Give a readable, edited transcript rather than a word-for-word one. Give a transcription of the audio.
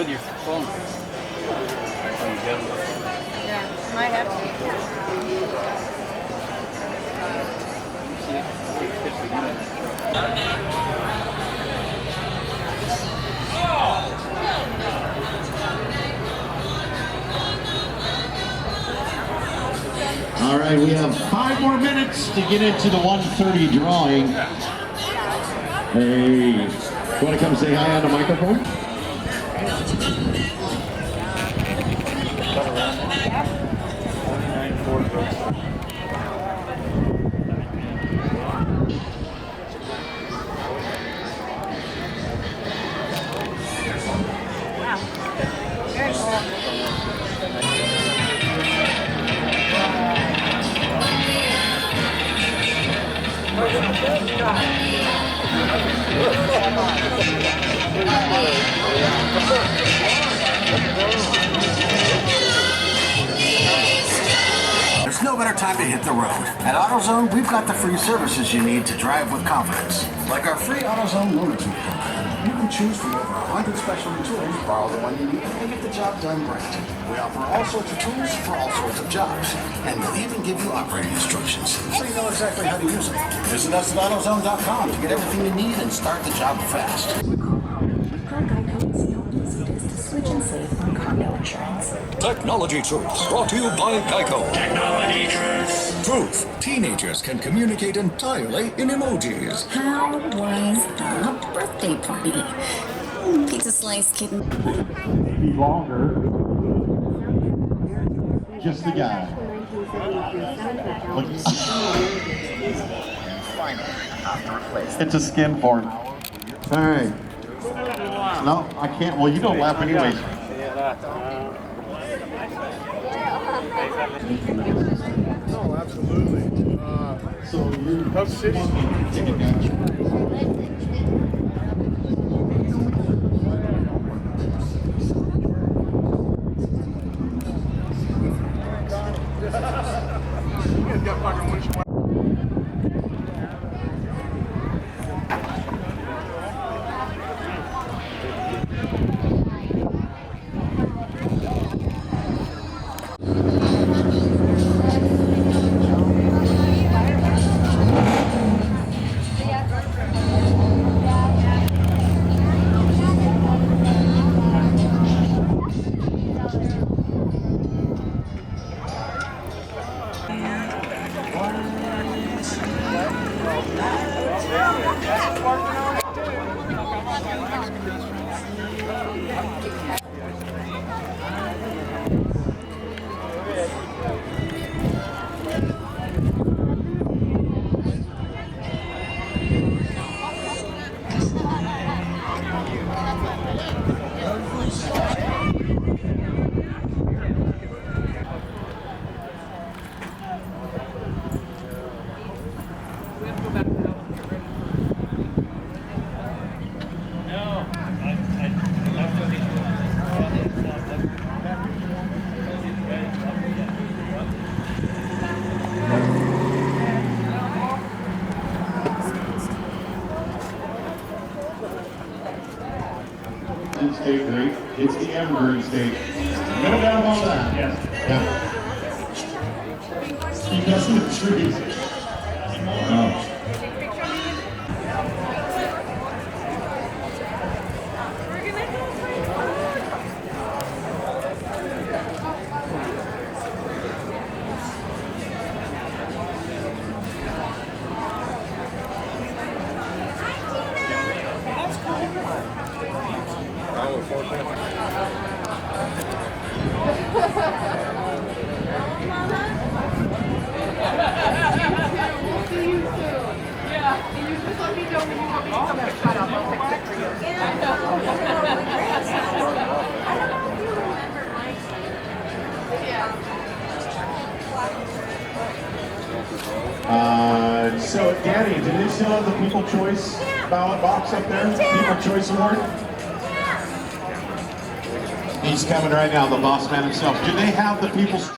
with your phone. Yeah, might have to. All right, we have 5 more minutes to get into the 1:30 drawing. Hey, you want to come say hi on the microphone? Very cool. There's no better time to hit the road. At AutoZone, we've got the free services you need to drive with confidence. Like our free AutoZone loaner tool program. You can choose from over 100 specialty tools, borrow the one you need, and get the job done right. We offer all sorts of tools for all sorts of jobs. And we'll even give you operating instructions, so you know exactly how to use them. Visit us at AutoZone.com to get everything you need and start the job fast. Call Geico and see how easy it is to switch and save on condo insurance. Technology Truth, brought to you by Geico. Technology Truth. Truth. Teenagers can communicate entirely in emojis. How was the birthday party? Pizza slice, kitten. Maybe longer. Just the guy. It's a skin form. All right. No, I can't. Well, you don't laugh anyways. No, absolutely. So you're Hub City. State great. It's the evergreen state. No doubt about that. Yes. Yeah. Because of the trees. Oh. So, Danny, do they still have the People Choice ballot box up there? People Choice Award? He's coming right now, the boss man himself. Do they have the People's